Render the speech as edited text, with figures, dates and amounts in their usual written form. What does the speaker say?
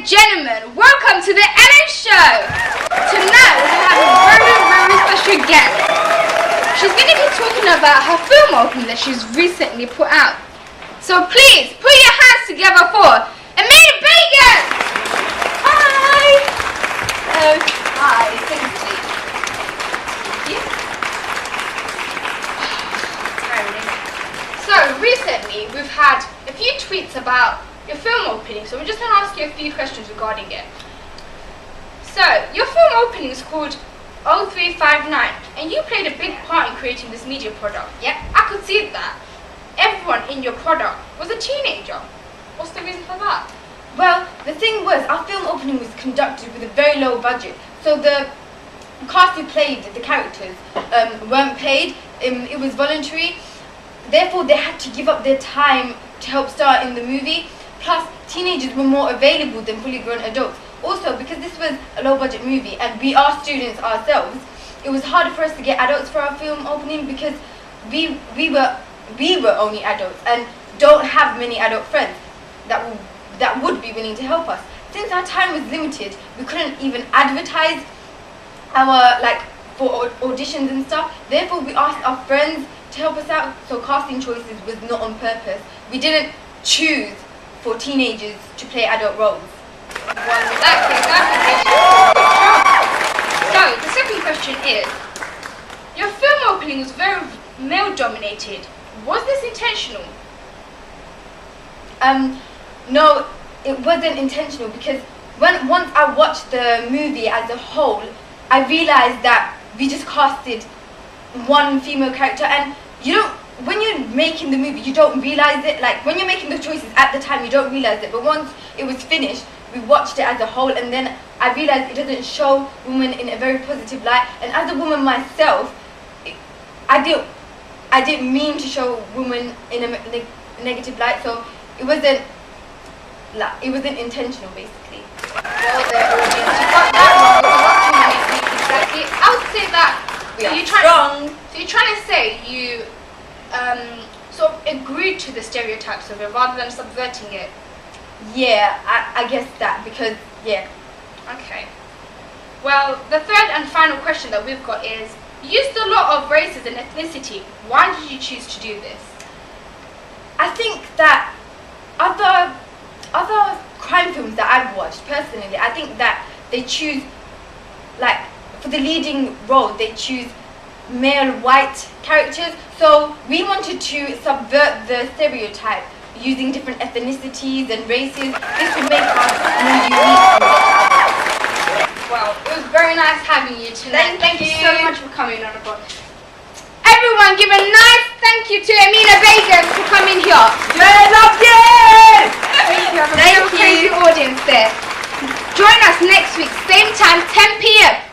and gentlemen, welcome to the Ellen Show. Tonight we have a very special guest. She's going to be talking about her film opening that she's recently put out. So please put your hands together for Amina. Hi. Hi. Thank you. So recently we've had a few tweets about your film opening, so we're just going to ask you a few questions regarding it. So, your film opening is called 0359, and you played a big part in creating this media product. Yeah, I could see that. Everyone in your product was a teenager. What's the reason for that? Well, the thing was, our film opening was conducted with a very low budget, so the cast who played the characters weren't paid. It was voluntary. Therefore, they had to give up their time to help star in the movie. Plus, teenagers were more available than fully grown adults. Also, because this was a low-budget movie and we are students ourselves, it was harder for us to get adults for our film opening because we were only adults and don't have many adult friends that would be willing to help us. Since our time was limited, we couldn't even advertise our for auditions and stuff. Therefore, we asked our friends to help us out. So casting choices was not on purpose. We didn't choose for teenagers to play adult roles. Well, that's so the second question is, your film opening was very male dominated. Was this intentional? No, it wasn't intentional because once I watched the movie as a whole, I realized that we just casted one female character, and when you're making the movie, you don't realize it. Like, when you're making the choices at the time, you don't realize it. But once it was finished, we watched it as a whole, and then I realized it doesn't show women in a very positive light. And as a woman myself, I didn't mean to show women in a negative light. So it wasn't intentional, basically. Well, the audience, you got that wrong. It was not too many exactly. I would say that. So you're trying to say you sort of agreed to the stereotypes of it rather than subverting it. Yeah, I guess that, because, yeah. Okay. Well, the third and final question that we've got is, you used a lot of races and ethnicity. Why did you choose to do this? I think that other crime films that I've watched, personally, I think that they choose, for the leading role, they choose male white characters. So we wanted to subvert the stereotype using different ethnicities and races. This would make us more unique. Well, it was very nice having you tonight. Thank you so much for coming on the pod. Everyone, give a nice thank you to Amina for coming here. I love you! Thank you. Have a crazy audience there. Join us next week, same time, 10 p.m.